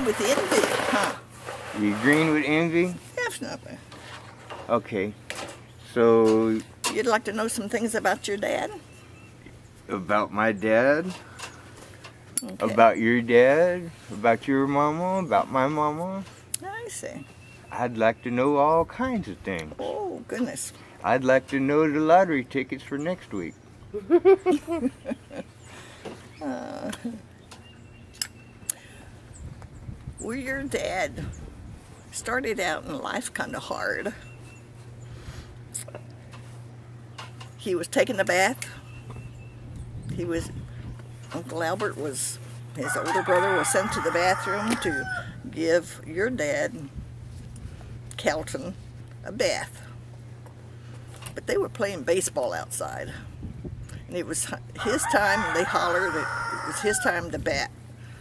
green with envy, huh? You green with envy? Definitely. Okay. So, You'd like to know some things about your dad? about my dad? Okay. About your dad? About your mama? About my mama? I see. I'd like to know all kinds of things. Oh, goodness. I'd like to know the lottery tickets for next week. Well, your dad started out in life kind of hard. He was taking a bath. Uncle Albert was, his older brother was sent to the bathroom to give your dad, Calton, a bath. But they were playing baseball outside. And it was his time, they hollered, it was his time to bat.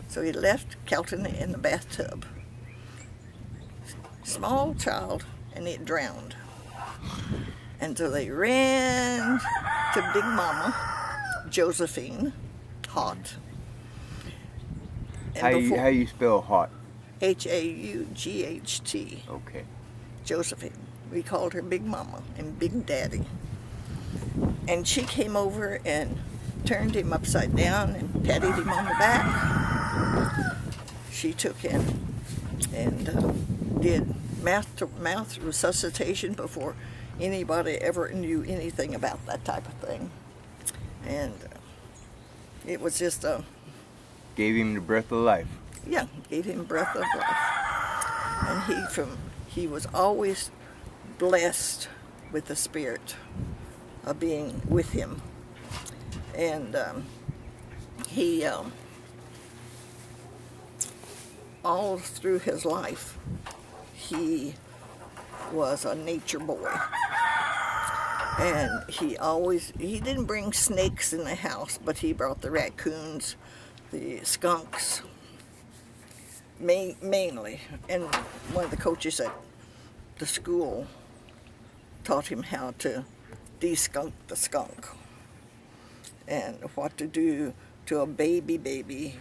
So he left Calton in the bathtub. Small child, and it drowned. And so they ran to Big Mama, Josephine, Haught. How you spell hot? H-A-U-G-H-T. Okay. Josephine. We called her Big Mama and Big Daddy. And she came over and turned him upside down and patted him on the back. She took him and did mouth-to-mouth resuscitation before anybody ever knew anything about that type of thing. And it was just a... Gave him the breath of life. Yeah, gave him breath of life. And he was always blessed with the spirit of being with him. And he, all through his life, he was a nature boy. And he didn't bring snakes in the house, but he brought the raccoons, the skunks, mainly. And one of the coaches at the school taught him how to de-skunk the skunk and what to do to a baby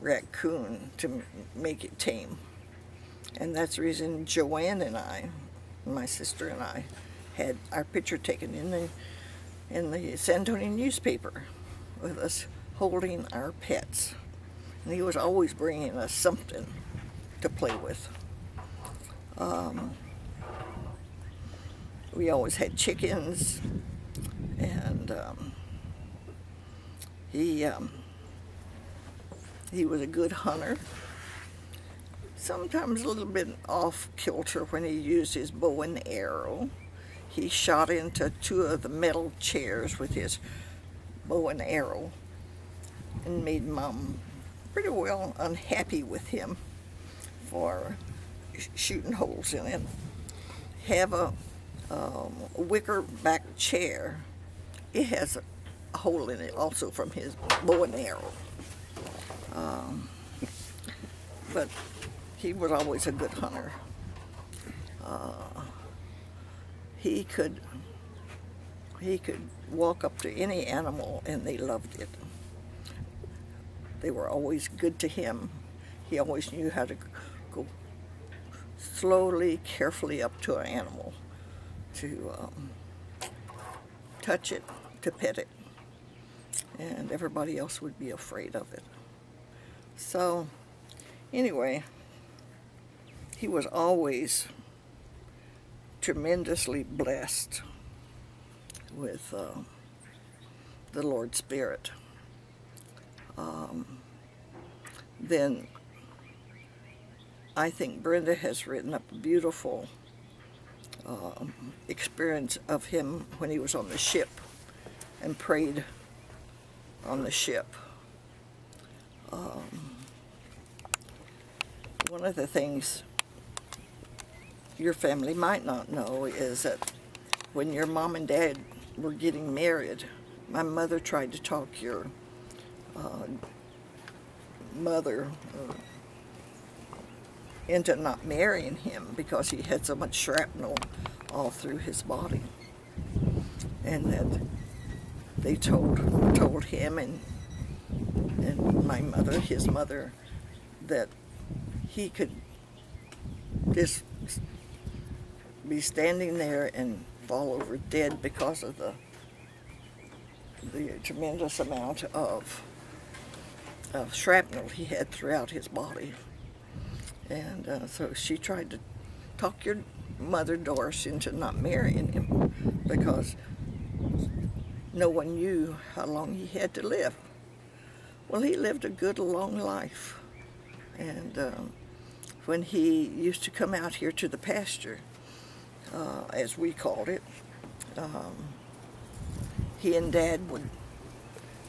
raccoon to make it tame. And that's the reason Joanne and I, my sister and I, had our picture taken in the San Antonio newspaper with us holding our pets. And he was always bringing us something to play with. We always had chickens, and he was a good hunter. Sometimes a little bit off kilter when he used his bow and arrow. He shot into two of the metal chairs with his bow and arrow and made Mom pretty well unhappy with him for shooting holes in it. Have a wicker back chair. It has a hole in it also from his bow and arrow. But he was always a good hunter. He could walk up to any animal and they loved it. They were always good to him. He always knew how to go slowly, carefully up to an animal, to touch it, to pet it, and everybody else would be afraid of it. So anyway, he was always tremendously blessed with the Lord's Spirit. Then I think Brenda has written up a beautiful experience of him when he was on the ship and prayed on the ship. One of the things your family might not know is that when your mom and dad were getting married, my mother tried to talk your mother into not marrying him because he had so much shrapnel all through his body, and that they told him and my mother, his mother, that he could just be standing there and fall over dead because of the tremendous amount of shrapnel he had throughout his body. And so she tried to talk your mother, Doris, into not marrying him because no one knew how long he had to live. Well, he lived a good, long life. And when he used to come out here to the pasture, as we called it, he and Dad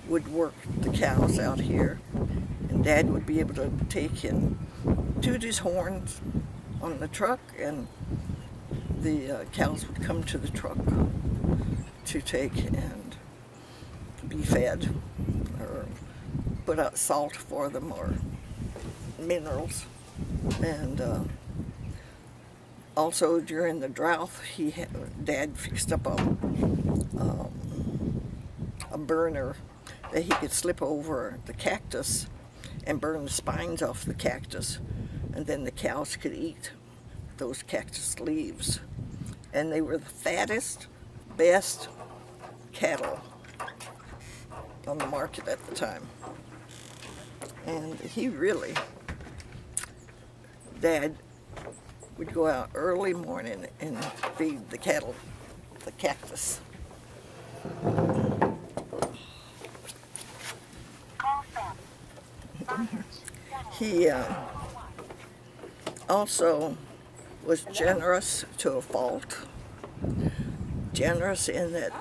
would work the cows out here, and Dad would be able to take and toot his horns on the truck, and the cows would come to the truck to take and be fed, or put out salt for them, or minerals. And also during the drought, Dad fixed up a burner that he could slip over the cactus and burn the spines off the cactus, and then the cows could eat those cactus leaves. And they were the fattest, best cattle on the market at the time. And he really, Dad would go out early morning and feed the cattle the cactus. He also was generous to a fault. Generous in that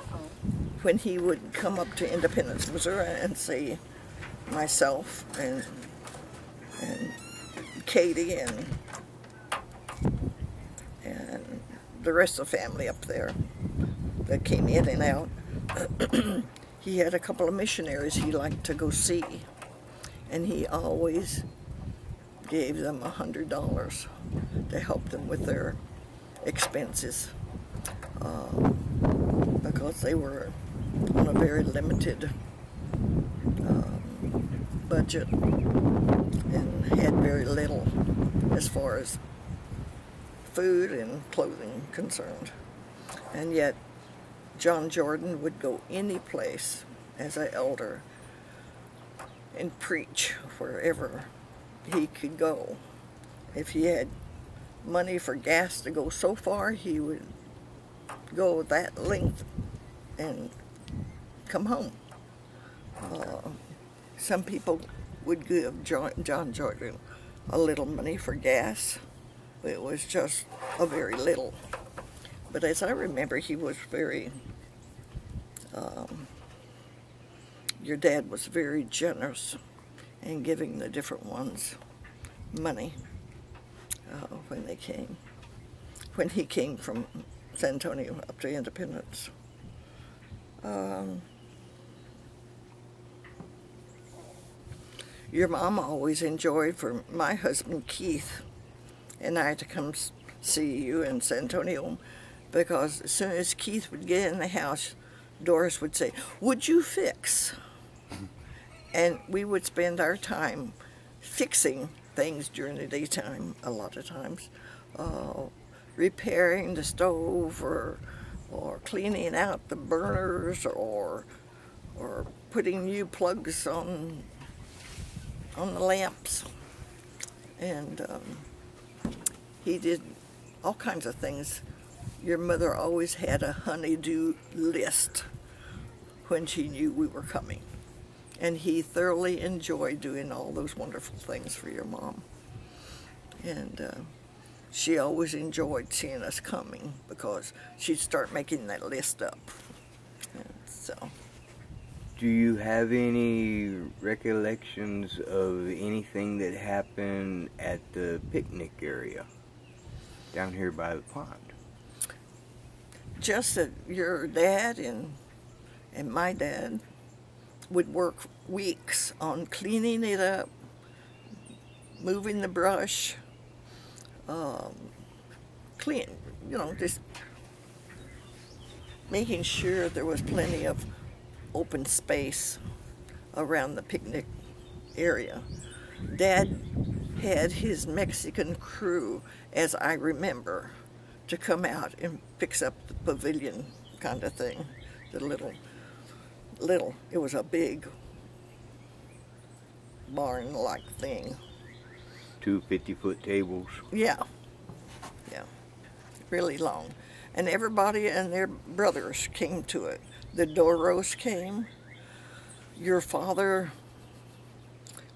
when he would come up to Independence, Missouri and see myself and Katie and the rest of the family up there that came in and out, he had a couple of missionaries he liked to go see, and he always gave them $100 to help them with their expenses, because they were on a very limited budget and had very little as far as food and clothing concerned. And yet John Jordan would go any place as an elder and preach wherever he could go. If he had money for gas to go so far, he would go that length and come home. Some people would give John Jordan a little money for gas. It was just a very little. But as I remember, he was very, your dad was very generous in giving the different ones money when they came. When he came from San Antonio up to Independence. Your mom always enjoyed for my husband Keith and I to come see you in San Antonio, because as soon as Keith would get in the house, Doris would say, "Would you fix?" And we would spend our time fixing things during the daytime, a lot of times, repairing the stove or cleaning out the burners or putting new plugs on the lamps. And he did all kinds of things. Your mother always had a honey-do list when she knew we were coming. And he thoroughly enjoyed doing all those wonderful things for your mom. And she always enjoyed seeing us coming because she'd start making that list up. And so. Do you have any recollections of anything that happened at the picnic area down here by the pond? Just that your dad and my dad would work weeks on cleaning it up, moving the brush, just making sure there was plenty of open space around the picnic area. Dad had his Mexican crew, as I remember, to come out and fix up the pavilion kind of thing. The little, it was a big barn-like thing. 2 50-foot tables. Yeah, yeah, really long. And everybody and their brothers came to it. The Doros came. Your father,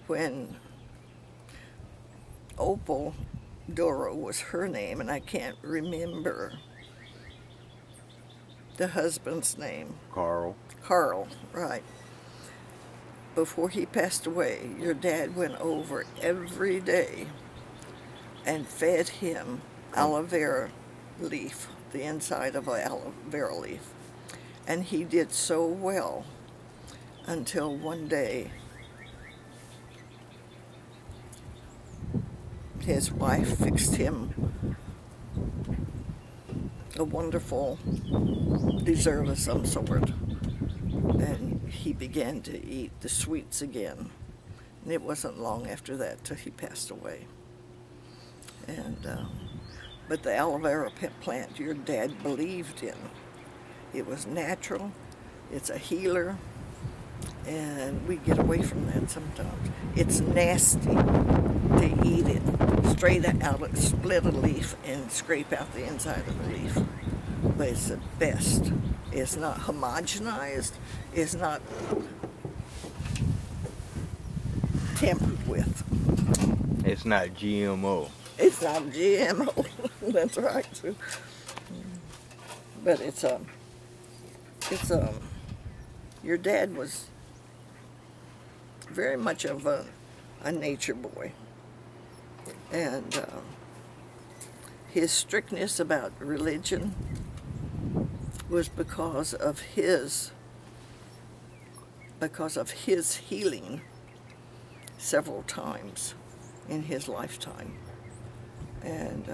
when Opal Doro was her name, and I can't remember the husband's name. Carl. Carl, right. Before he passed away, your dad went over every day and fed him aloe vera leaf, the inside of an aloe vera leaf. And he did so well until one day his wife fixed him a wonderful dessert of some sort, and he began to eat the sweets again. And it wasn't long after that till he passed away. And but the aloe vera plant your dad believed in. It was natural, it's a healer, and we get away from that sometimes. It's nasty to eat it straight out, split a leaf and scrape out the inside of the leaf. But it's the best. It's not homogenized, it's not tampered with. It's not GMO. It's not GMO. That's right. But it's your dad was very much of a nature boy, and his strictness about religion was because of his healing several times in his lifetime. And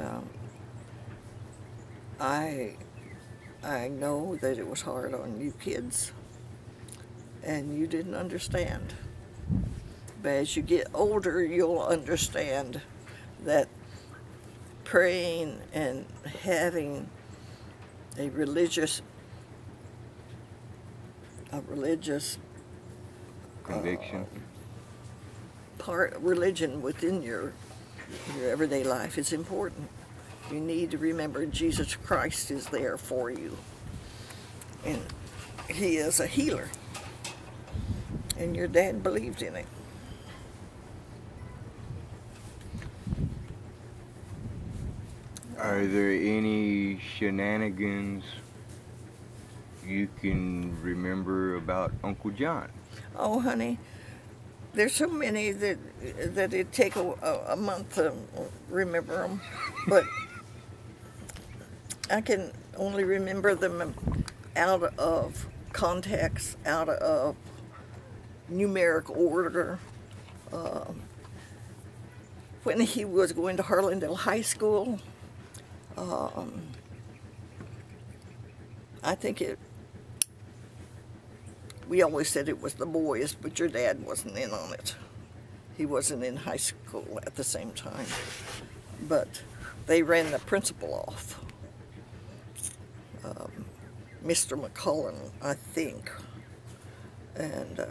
I know that it was hard on you kids, and you didn't understand. But as you get older, you'll understand that praying and having a religious Conviction. religion within your everyday life is important. You need to remember Jesus Christ is there for you, and he is a healer, and your dad believed in it. Are there any shenanigans you can remember about Uncle John? Oh, honey, there's so many that it'd take a month to remember them, but I can only remember them out of context, out of numeric order. When he was going to Harlandale High School, I think we always said it was the boys, but your dad wasn't in on it. He wasn't in high school at the same time. But they ran the principal off. Mr. McCullen, I think. And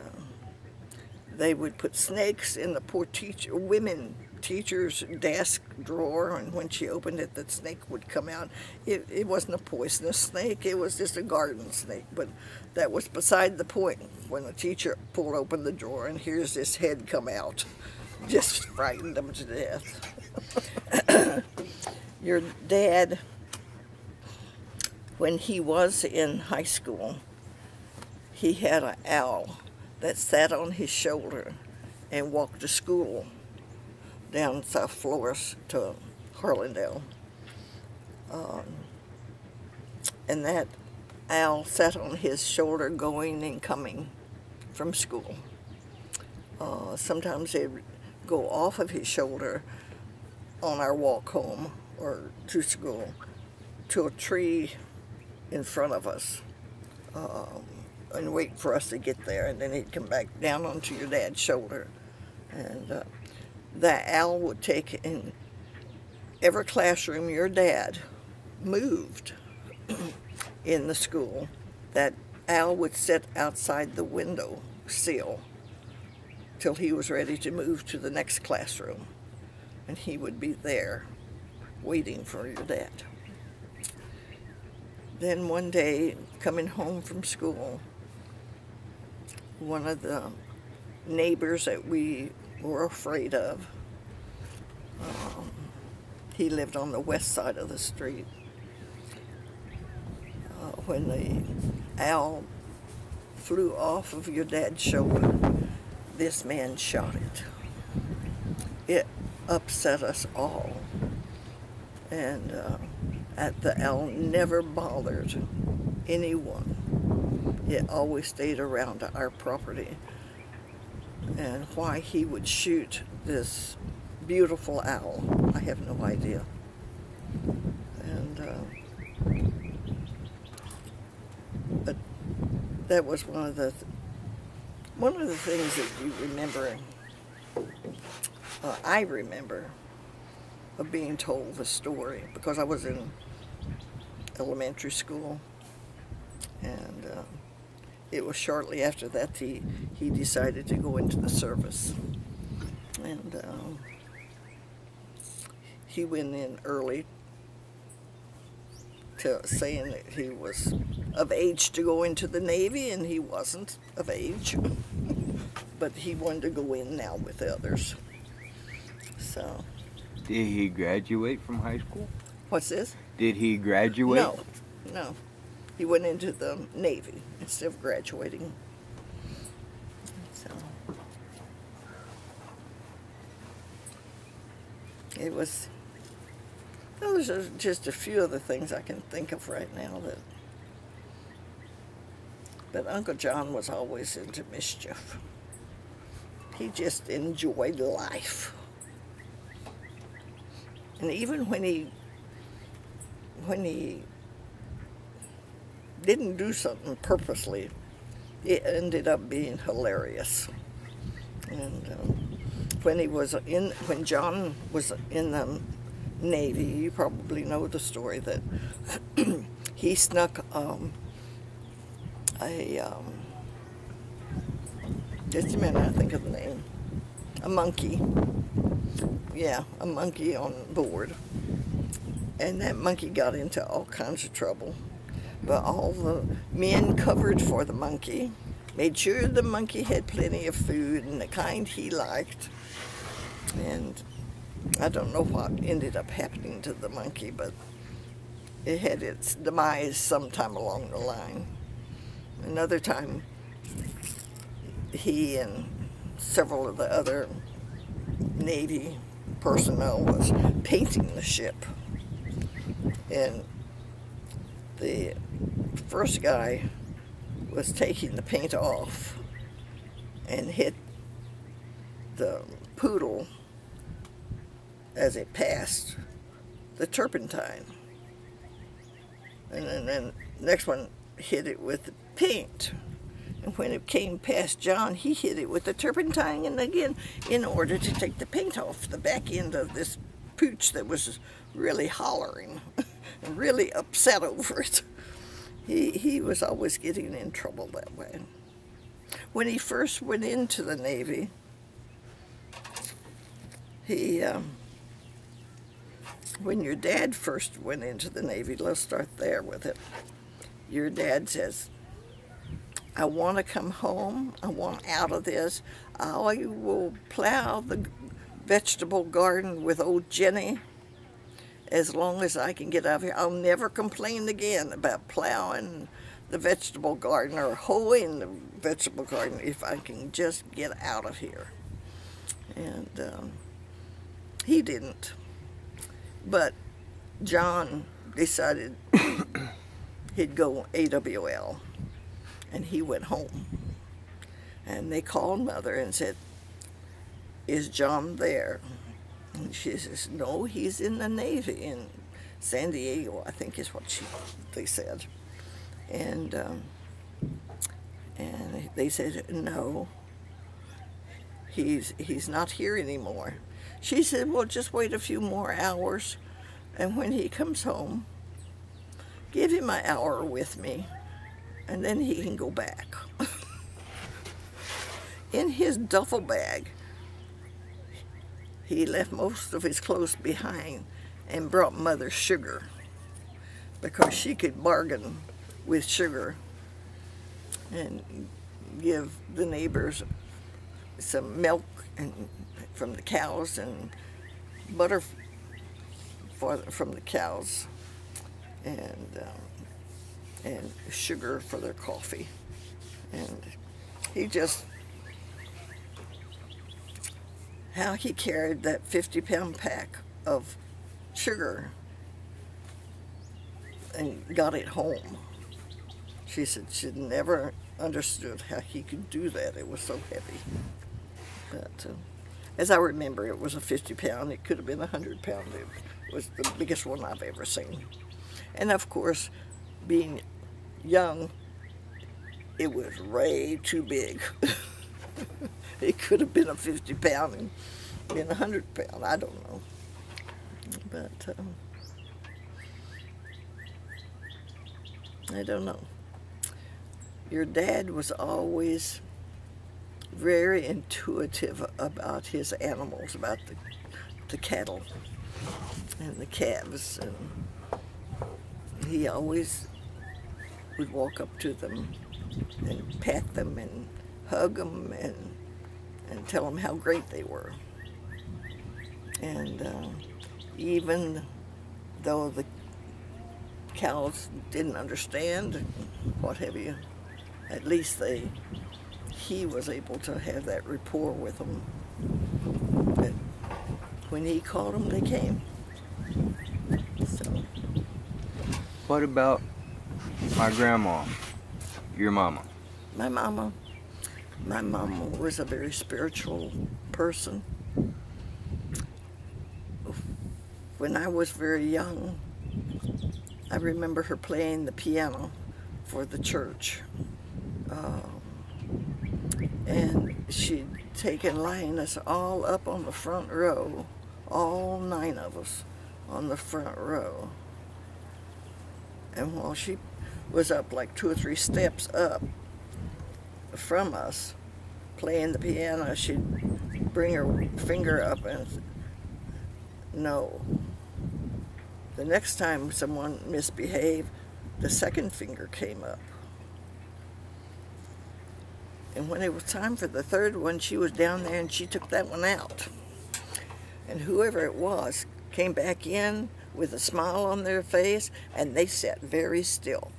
they would put snakes in the poor women teacher's desk drawer, and when she opened it, the snake would come out. It wasn't a poisonous snake, it was just a garden snake, but that was beside the point. When the teacher pulled open the drawer and here's this head come out, just frightened them to death. Your dad, when he was in high school, he had an owl that sat on his shoulder and walked to school down South Flores to Harlandale. And that owl sat on his shoulder going and coming from school. Sometimes they'd go off of his shoulder on our walk home or to school to a tree in front of us and wait for us to get there, and then he'd come back down onto your dad's shoulder. And that Al would take in every classroom your dad moved in the school, that Al would sit outside the window sill till he was ready to move to the next classroom, and he would be there waiting for your dad. Then one day, coming home from school, one of the neighbors that we were afraid of, he lived on the west side of the street. When the owl flew off of your dad's shoulder, this man shot it. It upset us all. And the owl never bothered anyone. It always stayed around our property. And why he would shoot this beautiful owl, I have no idea. And but that was one of the things that you remember. I remember of being told the story because I was in elementary school, and it was shortly after that he decided to go into the service, and he went in early to saying that he was of age to go into the Navy, and he wasn't of age, but he wanted to go in now with the others. So. Did he graduate from high school? What's this? Did he graduate? No. He went into the Navy instead of graduating. So it was. Those are just a few of the things I can think of right now that. But Uncle John was always into mischief. He just enjoyed life. And even when he didn't do something purposely, it ended up being hilarious. And when John was in the Navy, you probably know the story that he snuck just a minute, I think of the name, a monkey. Yeah, a monkey on board. And that monkey got into all kinds of trouble. But all the men covered for the monkey, made sure the monkey had plenty of food and the kind he liked. And I don't know what ended up happening to the monkey, but it had its demise sometime along the line. Another time, he and several of the other Navy personnel was painting the ship, and the first guy was taking the paint off and hit the poodle as it passed the turpentine, and then the next one hit it with the paint. And when it came past John, he hit it with the turpentine, and again, in order to take the paint off the back end of this pooch that was really hollering and really upset over it. He was always getting in trouble that way. When he first went into the Navy, when your dad first went into the Navy, let's start there with it. Your dad says, I want to come home. I want out of this. I will plow the vegetable garden with old Jenny as long as I can get out of here. I'll never complain again about plowing the vegetable garden or hoeing the vegetable garden if I can just get out of here. And he didn't. But John decided he'd go AWL. And he went home. And they called Mother and said, is John there? And she says, no, he's in the Navy in San Diego, I think is what they said. And they said, no, he's not here anymore. She said, well, just wait a few more hours, and when he comes home, give him an hour with me, and then he can go back. In his duffel bag, he left most of his clothes behind and brought Mother sugar, because she could bargain with sugar and give the neighbors some milk from the cows and butter from the cows, and sugar for their coffee. And he just, how he carried that 50-pound pack of sugar and got it home. She said she'd never understood how he could do that. It was so heavy. But as I remember, it was a 50-pound. It could have been a 100-pound. It was the biggest one I've ever seen. And of course, being young, it was way too big. It could have been a 50-pound and been a 100-pound. I don't know. But I don't know. Your dad was always very intuitive about his animals, about the cattle and the calves, and he always would walk up to them and pat them and hug them and tell them how great they were. And even though the cows didn't understand, what have you, at least he was able to have that rapport with them. But when he called them, they came. So. What about my grandma, your mama? My mama was a very spiritual person. When I was very young, I remember her playing the piano for the church. And she'd taken line us all up on the front row, all 9 of us on the front row. And while she was up like 2 or 3 steps up from us, playing the piano, she'd bring her finger up and no. The next time someone misbehaved, the second finger came up. And when it was time for the third one, she was down there and she took that one out. And whoever it was came back in with a smile on their face, and they sat very still.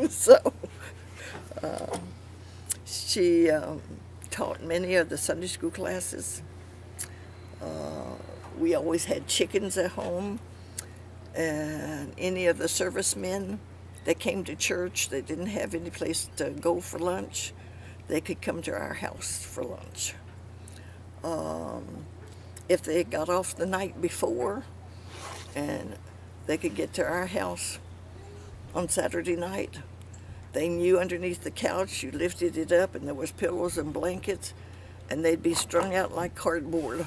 So, she taught many of the Sunday school classes. We always had chickens at home, and any of the servicemen that came to church, they didn't have any place to go for lunch, they could come to our house for lunch. If they got off the night before and they could get to our house on Saturday night, they knew underneath the couch you lifted it up and there was pillows and blankets, and they'd be strung out like cardboard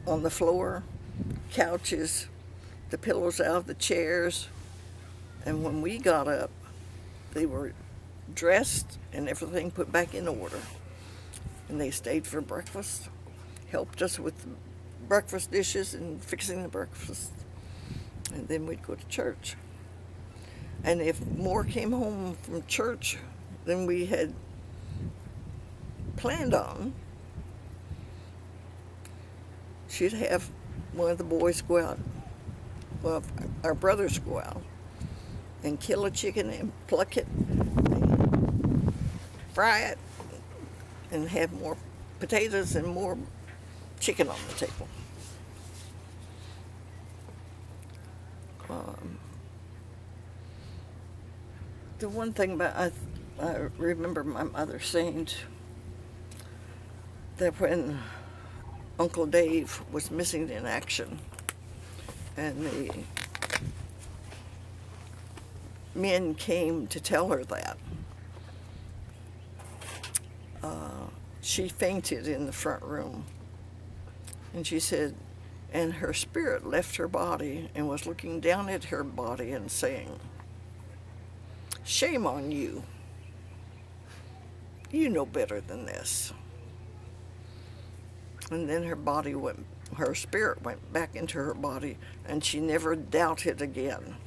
on the floor, couches, the pillows out of the chairs. And when we got up, they were dressed and everything put back in order. And they stayed for breakfast, helped us with the breakfast dishes and fixing the breakfast. And then we'd go to church. And if more came home from church than we had planned on, she'd have one of the boys go out, well, our brothers go out and kill a chicken and pluck it, and fry it, and have more potatoes and more chicken on the table. The one thing about, I remember my mother saying that when Uncle Dave was missing in action and the men came to tell her that, she fainted in the front room. And she said, and her spirit left her body and was looking down at her body and saying, "Shame on you. You know better than this." And then her spirit went back into her body, and she never doubted again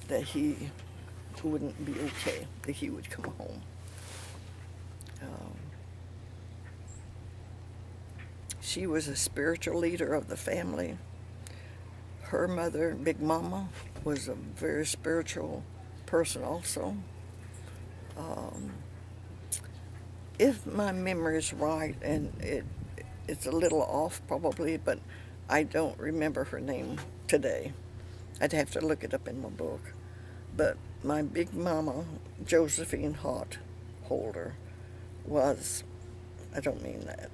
that he wouldn't be okay, that he would come home. She was a spiritual leader of the family. Her mother, Big Mama, was a very spiritual person also. If my memory is right, and it's a little off probably, but I don't remember her name today. I'd have to look it up in my book. But my Big Mama, Josephine Hott Holder, was, I don't mean that,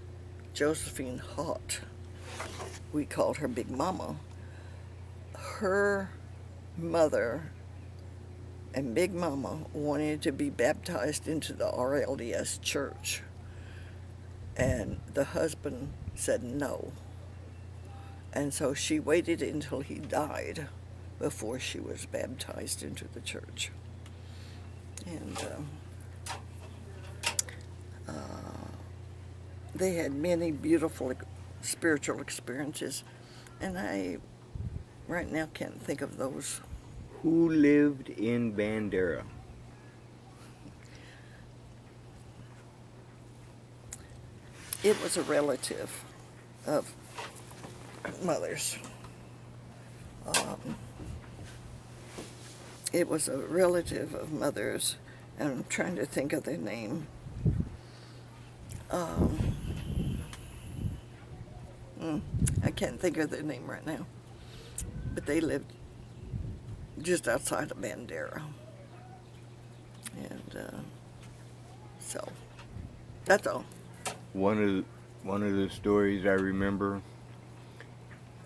Josephine Hott, we called her Big Mama. Her mother and Big Mama wanted to be baptized into the RLDS church, and the husband said no. And so she waited until he died before she was baptized into the church. And they had many beautiful spiritual experiences, and I right now can't think of those. Who lived in Bandera? It was a relative of Mother's. It was a relative of Mother's, and I'm trying to think of their name. I can't think of their name right now, but they lived just outside of Bandera, and so that's all. One of the stories I remember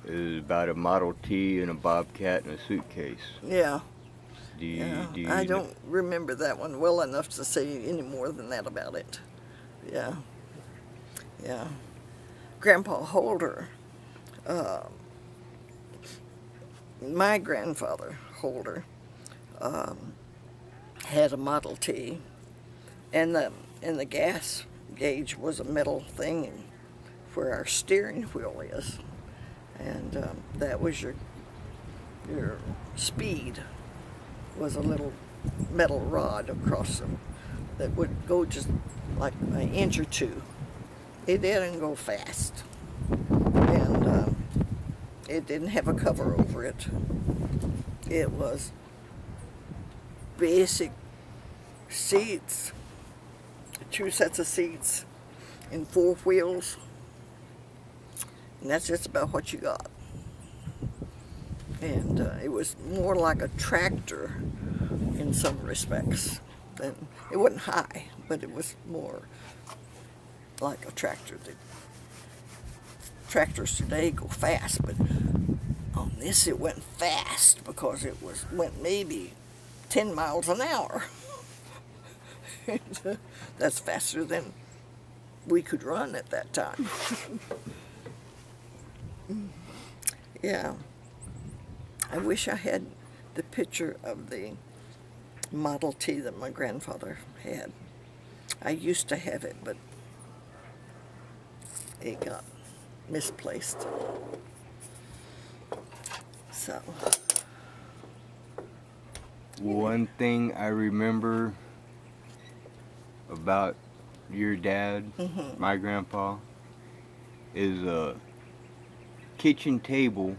is about a Model T and a Bobcat and a suitcase. Yeah. Do you I don't remember that one well enough to say any more than that about it. Yeah. Yeah. Grandpa Holder, my grandfather Holder, had a Model T, and the gas gauge was a metal thing where our steering wheel is, and that was your speed. Was a little metal rod across them that would go just like an inch or two. It didn't go fast, and it didn't have a cover over it. It was basic seats, 2 sets of seats, and 4 wheels, and that's just about what you got. And it was more like a tractor in some respects. It wasn't high, but it was more like a tractor. Tractors today go fast, but on this it went fast because it went maybe 10 miles an hour. And, that's faster than we could run at that time. Yeah. I wish I had the picture of the Model T that my grandfather had. I used to have it, but it got misplaced. So. One thing I remember about your dad, my grandpa, is a kitchen table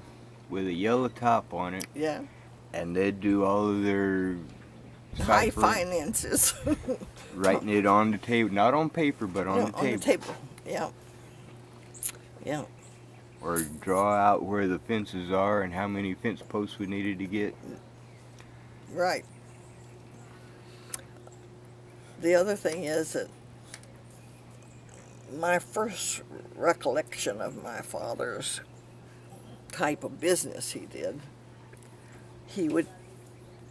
with a yellow top on it. Yeah. And they'd do all of their high finances. Writing it on the table, not on paper, but on the table. On the table, yeah. Yeah. Or draw out where the fences are and how many fence posts we needed to get. Right. The other thing is that my first recollection of my father's type of business he would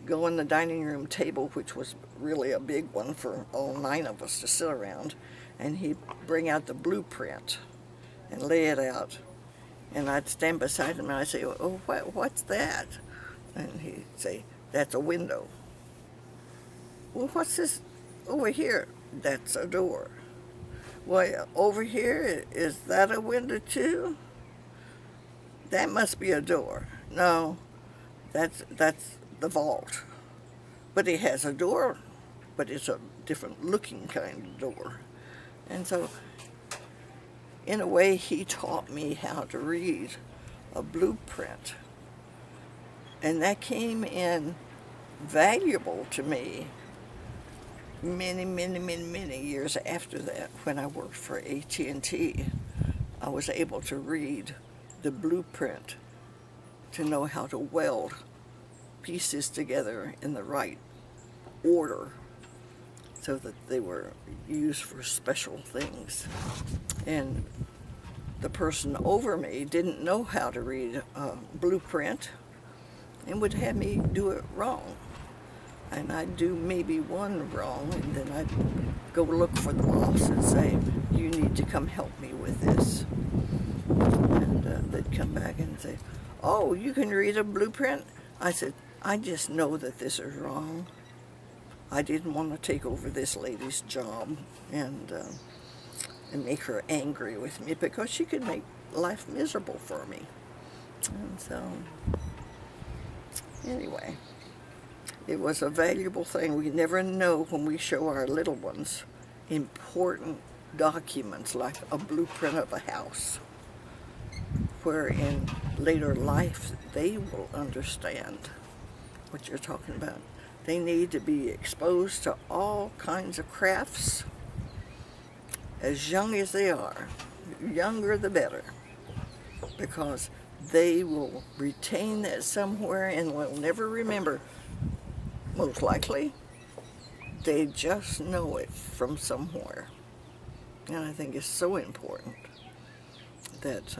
go in the dining room table, which was really a big one for all 9 of us to sit around, and he'd bring out the blueprint and lay it out. And I'd stand beside him and I'd say, oh, what's that? And he'd say, that's a window. Well, what's this over here? That's a door. Well, over here, is that a window too? That must be a door. No, that's the vault. But it has a door, but it's a different looking kind of door. And so, in a way, he taught me how to read a blueprint. And that came in valuable to me many years after that. When I worked for AT&T, I was able to read the blueprint to know how to weld pieces together in the right order so that they were used for special things. And the person over me didn't know how to read a blueprint and would have me do it wrong. And I'd do maybe one wrong, and then I'd go look for the boss and say, you need to come help me with this. And they'd come back and say, oh, you can read a blueprint? I said, I just know that this is wrong. I didn't want to take over this lady's job and make her angry with me, because she could make life miserable for me. And so, anyway, it was a valuable thing. We never know when we show our little ones important documents like a blueprint of a house, where in later life they will understand what you're talking about. They need to be exposed to all kinds of crafts as young as they are. Younger the better, because they will retain that somewhere and will never remember. Most likely, they just know it from somewhere. And I think it's so important that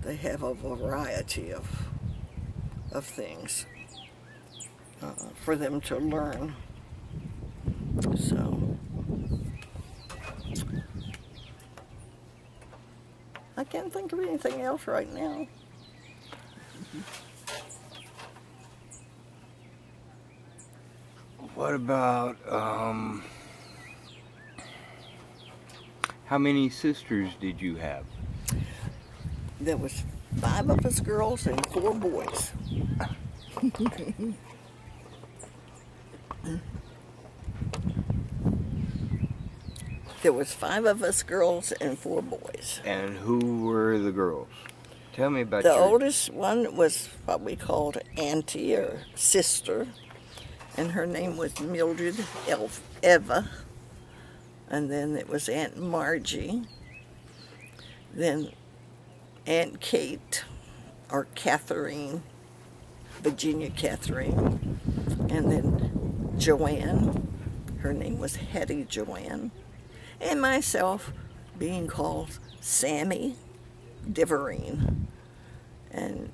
they have a variety of things for them to learn. So, I can't think of anything else right now. What about, how many sisters did you have? There was 5 of us girls and 4 boys. There was 5 of us girls and 4 boys. And who were the girls? Tell me about The oldest one was what we called auntie or sister, and her name was Mildred Eva. And then it was Aunt Margie. Then Aunt Kate, or Catherine, Virginia Catherine. And then Joanne, her name was Hetty Joanne. And myself being called Sammy Devereen. And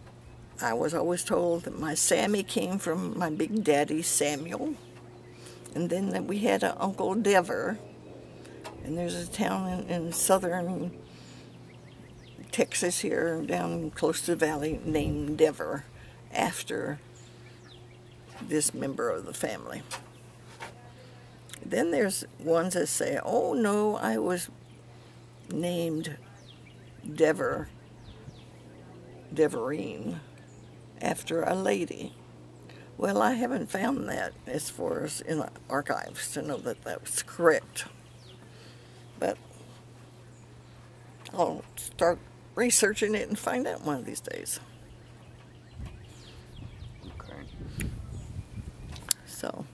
I was always told that my Sammy came from my big daddy Samuel. And then that we had an Uncle Dever. And there's a town in southern Texas here, down close to the valley, named Dever, after this member of the family. Then there's ones that say, oh no, I was named Devereen after a lady. Well, I haven't found that as far as in the archives to know that that was correct. But I'll start researching it and find out one of these days. Okay. So,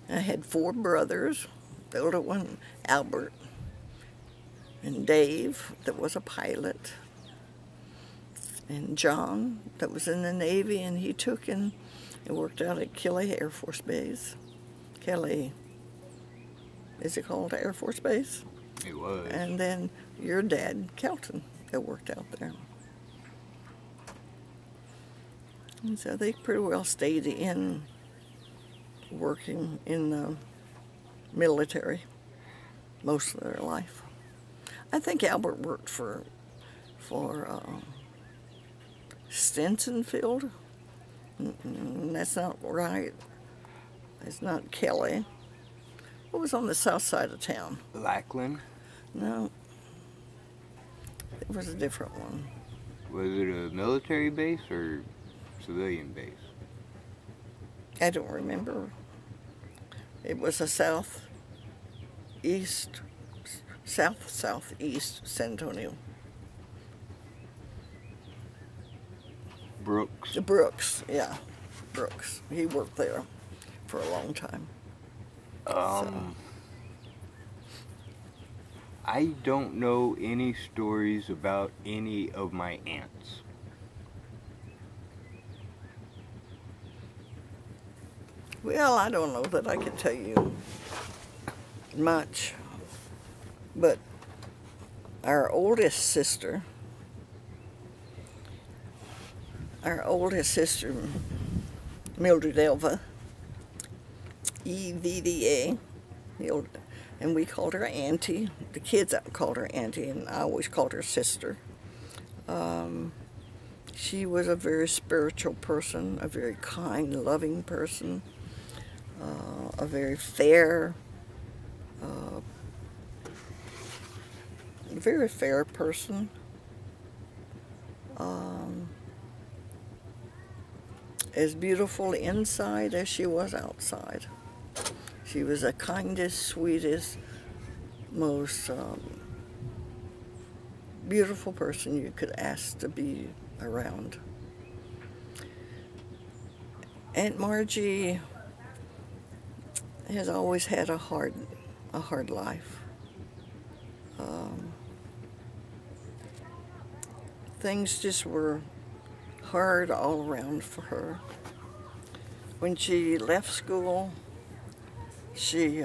I had 4 brothers. The older one, Albert, and Dave, that was a pilot, and John, that was in the Navy, and he took and worked out at Kelly Air Force Base. Kelly, is it called Air Force Base? It was. And then your dad, Kelton, that worked out there. And so they pretty well stayed in working in the military most of their life. I think Albert worked for Stinsonfield. That's not right. It's not Kelly. What was on the south side of town? Lackland? No. It was a different one. Was it a military base or civilian base? I don't remember. It was a southeast San Antonio. Brooks? Brooks, yeah. Brooks. He worked there for a long time. I don't know any stories about any of my aunts. Well, I don't know that I can tell you much, but our oldest sister, Mildred Elva, EVDA, and we called her Auntie. The kids called her Auntie, and I always called her sister. She was a very spiritual person, a very kind, loving person, a very fair person. As beautiful inside as she was outside. She was the kindest, sweetest, most beautiful person you could ask to be around. Aunt Margie has always had a hard life. Things just were hard all around for her. When she left school, she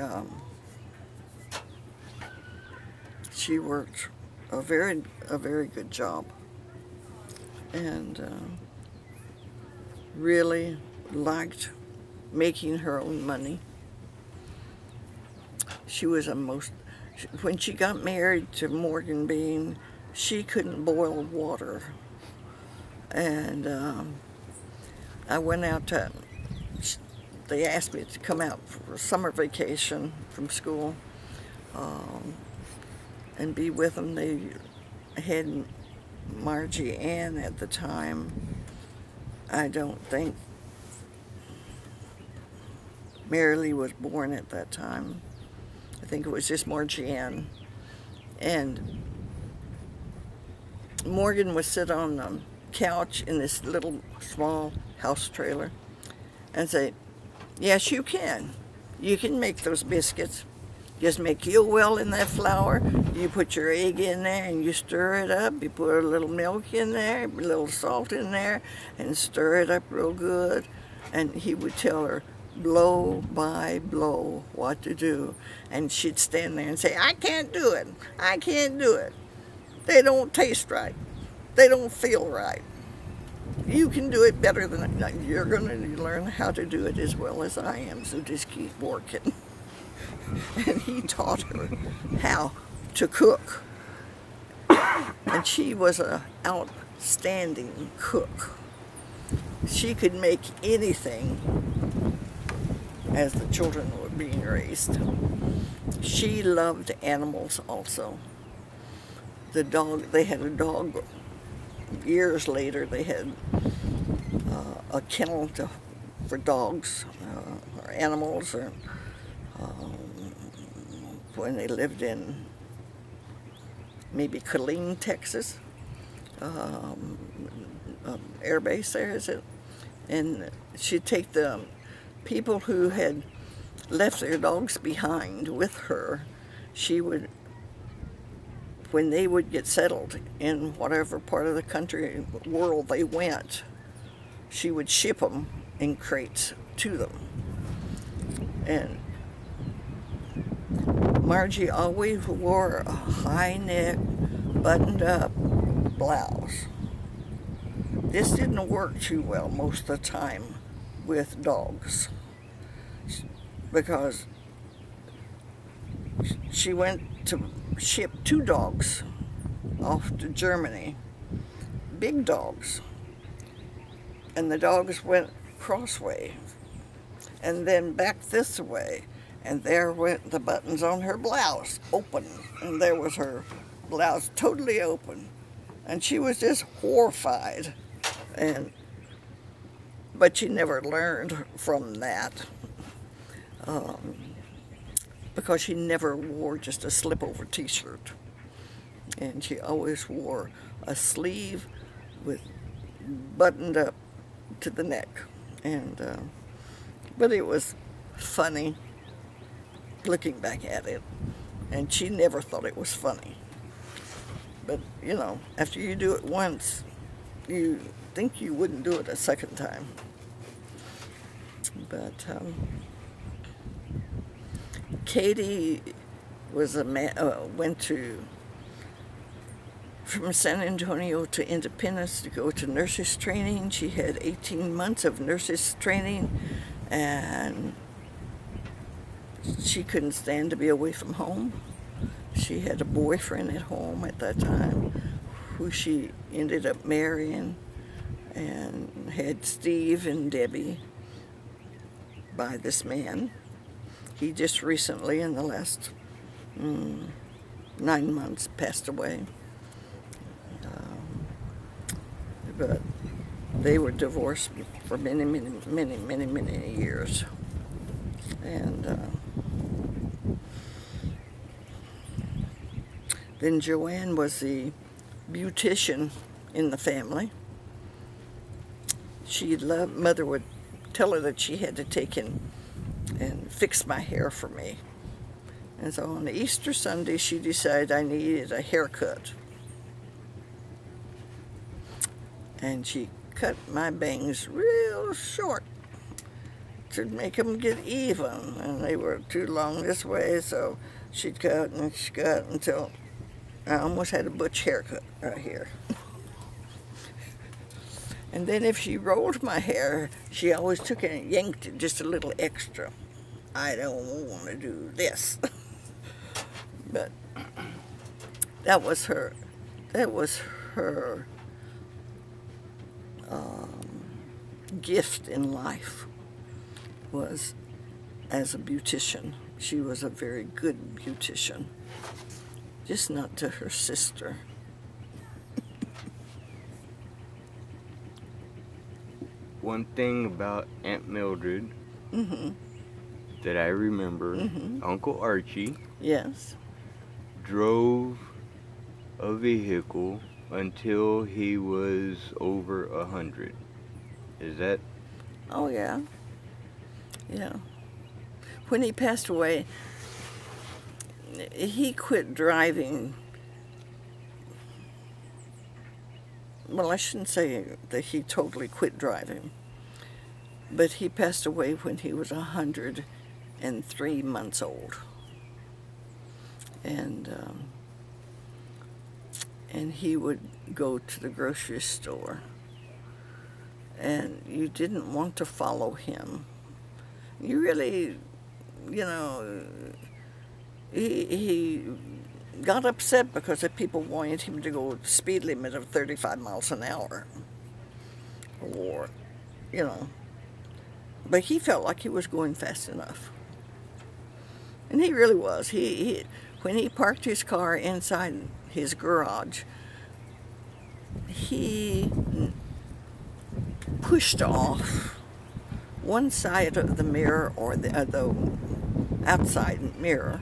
worked a very good job, and really liked making her own money. She was when she got married to Morgan Bean, she couldn't boil water. And I went out they asked me to come out for summer vacation from school and be with them. They had Margie Ann at the time. I don't think Marilee was born at that time. I think it was just Margie Ann. And Morgan would sit on the couch in this little small house trailer and say, "Yes, you can. You can make those biscuits. Just make you well in that flour. You put your egg in there and you stir it up. You put a little milk in there, a little salt in there, and stir it up real good." And he would tell her blow by blow what to do. And she'd stand there and say, "I can't do it. I can't do it. They don't taste right. They don't feel right. You can do it better than I. You're going to learn how to do it as well as I am, so just keep working." And he taught her how to cook. And she was an outstanding cook. She could make anything as the children were being raised. She loved animals also. They had a dog. Years later, they had a kennel for dogs or animals, or when they lived in maybe Killeen, Texas, air base there, is it? And she'd take the people who had left their dogs behind with her. She would, when they would get settled in whatever part of the country, world they went, she would ship them in crates to them. And Margie always wore a high neck, buttoned up blouse. This didn't work too well most of the time with dogs, because she went to ship 2 dogs off to Germany, big dogs, and the dogs went crossway and then back this way, and there went the buttons on her blouse open, and there was her blouse totally open, and she was just horrified. But she never learned from that, because she never wore just a slip-over t-shirt, and she always wore a sleeve with buttoned up to the neck. And but it was funny looking back at it, and she never thought it was funny. But you know, after you do it once, you think you wouldn't do it a second time. But Katie was went from San Antonio to Independence to go to nurses training. She had 18 months of nurses training, and she couldn't stand to be away from home. She had a boyfriend at home at that time who she ended up marrying, and had Steve and Debbie by this man. He just recently, in the last 9 months, passed away. But they were divorced for many years. And then Joanne was the beautician in the family. She loved, Mother would tell her that she had to take in and fix my hair for me. And so on Easter Sunday, she decided I needed a haircut. And she cut my bangs real short to make them get even. And they were too long this way, so she'd cut and she'd cut until I almost had a butch haircut right here. And then if she rolled my hair, she always took it and yanked it just a little extra. I don't want to do this. But that was her gift in life, was as a beautician. She was a very good beautician, just not to her sister. One thing about Aunt Mildred that I remember, Uncle Archie drove a vehicle until he was over 100. Is that? Oh yeah. Yeah. When he passed away, he quit driving. Well, I shouldn't say that he totally quit driving, but he passed away when he was 103 months old. And he would go to the grocery store, and you didn't want to follow him. You really, you know, he got upset because the people wanted him to go at the speed limit of 35 miles an hour, or, you know, but he felt like he was going fast enough. And he really was. When he parked his car inside his garage, he pushed off one side of the mirror, or the outside mirror,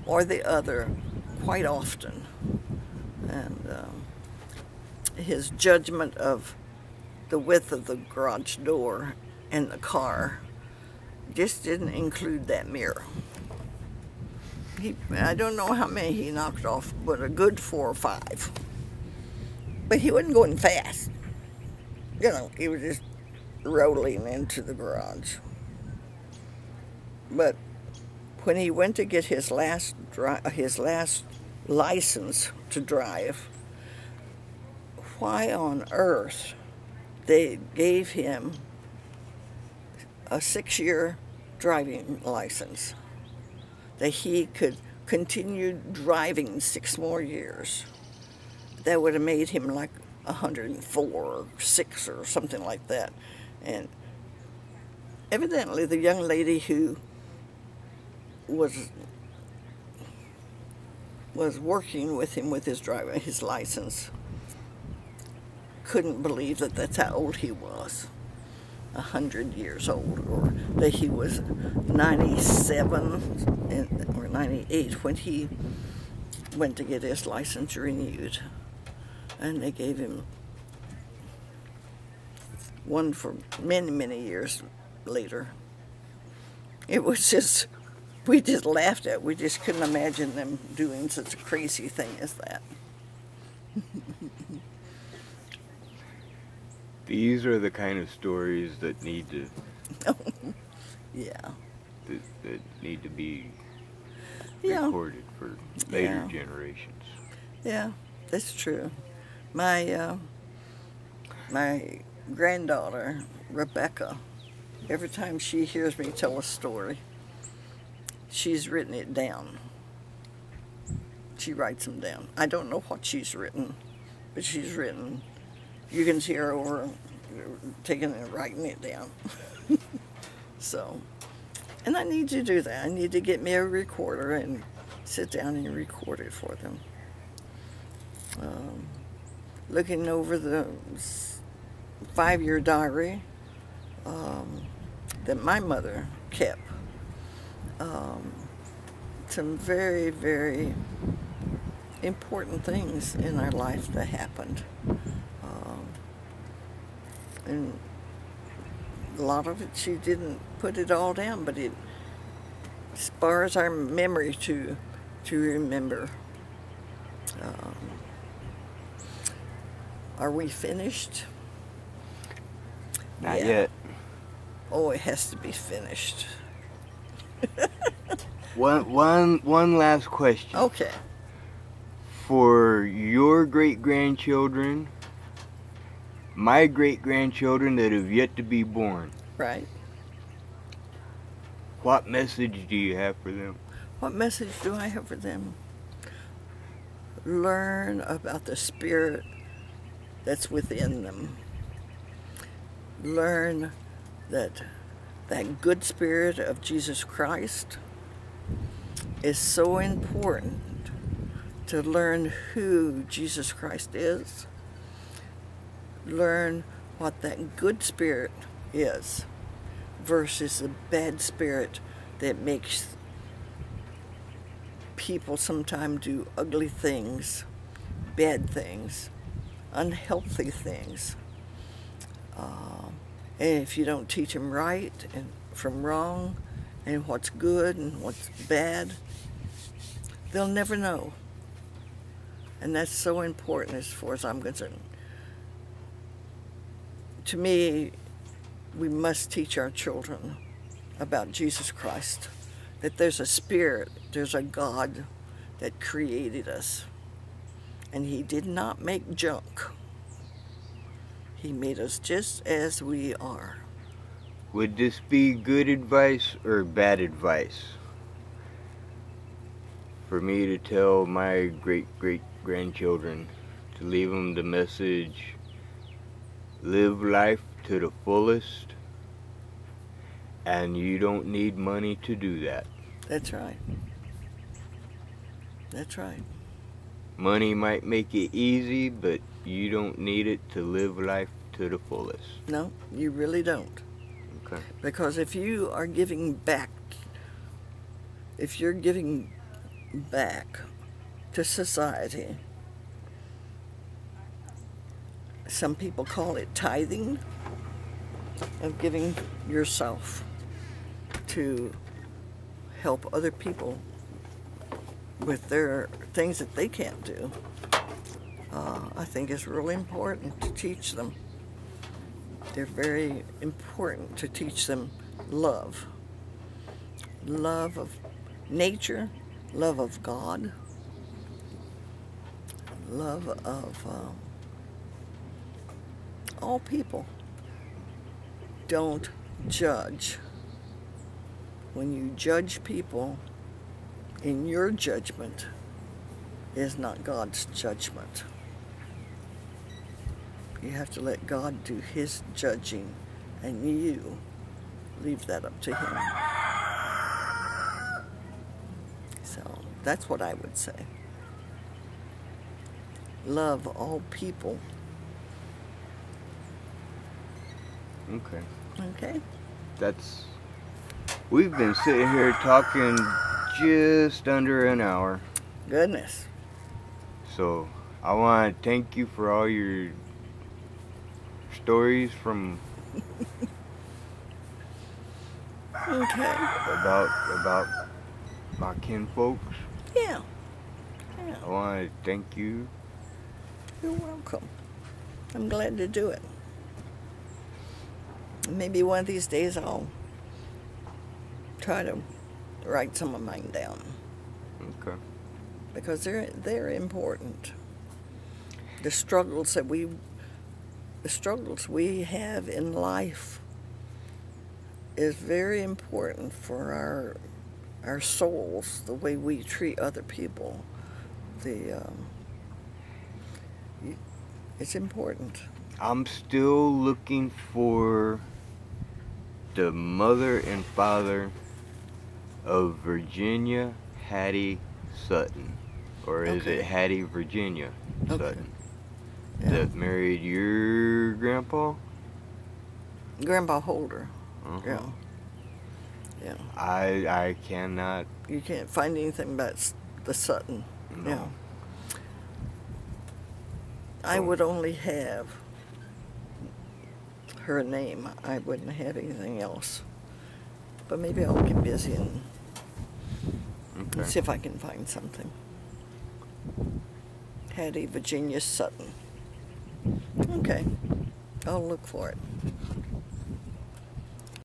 or the other, quite often. And his judgment of the width of the garage door and the car just didn't include that mirror. I don't know how many he knocked off, but a good 4 or 5. But he wasn't going fast. You know, he was just rolling into the garage. But when he went to get his last license to drive, why on earth they gave him a 6-year driving license that he could continued driving 6 more years, that would have made him like 104 or 6 or something like that. And evidently the young lady who was working with him with his license couldn't believe that that's how old he was, 100 years old, or that he was 97 or 98 when he went to get his license renewed. And they gave him one for many, many years later. It was just, we just laughed at it. We just couldn't imagine them doing such a crazy thing as that. These are the kind of stories that need to, Yeah. that need to be Yeah. recorded for later Yeah. generations. Yeah, that's true. My granddaughter, Rebecca, every time she hears me tell a story, she's written it down. She writes them down. I don't know what she's written, but she's written. You can see her over taking and writing it down. So, and I need to do that. I need to get me a recorder and sit down and record it for them. Looking over the 5-year diary that my mother kept. Some very, very important things in our life that happened. And a lot of it, she didn't put it all down, but it spars our memory to remember. Are we finished? Not Yeah. yet. Oh, it has to be finished. One last question. Okay. For your great-grandchildren, my great-grandchildren that have yet to be born, Right. what message do you have for them? What message do I have for them? Learn about the spirit that's within them. Learn that good spirit of Jesus Christ is so important to learn who Jesus Christ is. Learn what that good spirit is versus the bad spirit that makes people sometimes do ugly things, bad things, unhealthy things. And if you don't teach them right and from wrong and what's good and what's bad, they'll never know. And that's so important as far as I'm concerned. To me, we must teach our children about Jesus Christ, that there's a spirit, there's a God that created us. And he did not make junk. He made us just as we are. Would this be good advice or bad advice for me to tell my great-great-grandchildren, to leave them the message, live life to the fullest, and you don't need money to do that? That's right. That's right. Money might make it easy, but you don't need it to live life to the fullest. No, you really don't. Okay. Because if you are giving back, if you're giving back to society, some people call it tithing, of giving yourself to help other people with their things that they can't do. I think it's really important to teach them. They're very important to teach them love. Love of nature, love of God, love of all people. Don't judge. When you judge people, in your judgment is not God's judgment. You have to let God do His judging, and you leave that up to Him. So that's what I would say. Love all people. Okay. Okay? We've been sitting here talking just under an hour. Goodness. So I want to thank you for all your stories from Okay. about my kinfolks. Yeah. I want to thank you. You're welcome. I'm glad to do it. Maybe one of these days I'll try to write some of mine down. Okay. Because they're important. The struggles we have in life is very important for our souls, the way we treat other people. It's important. I'm still looking for the mother and father of Virginia Hattie Sutton. Or is Okay. it Hattie Virginia Okay. Sutton? Yeah. That married your grandpa? Grandpa Holder. Uh-huh. Yeah. Yeah. I cannot. You can't find anything about the Sutton. No. Yeah. I would only have her name. I wouldn't have anything else. But maybe I'll get busy and Okay. see if I can find something. Hattie Virginia Sutton. Okay. I'll look for it.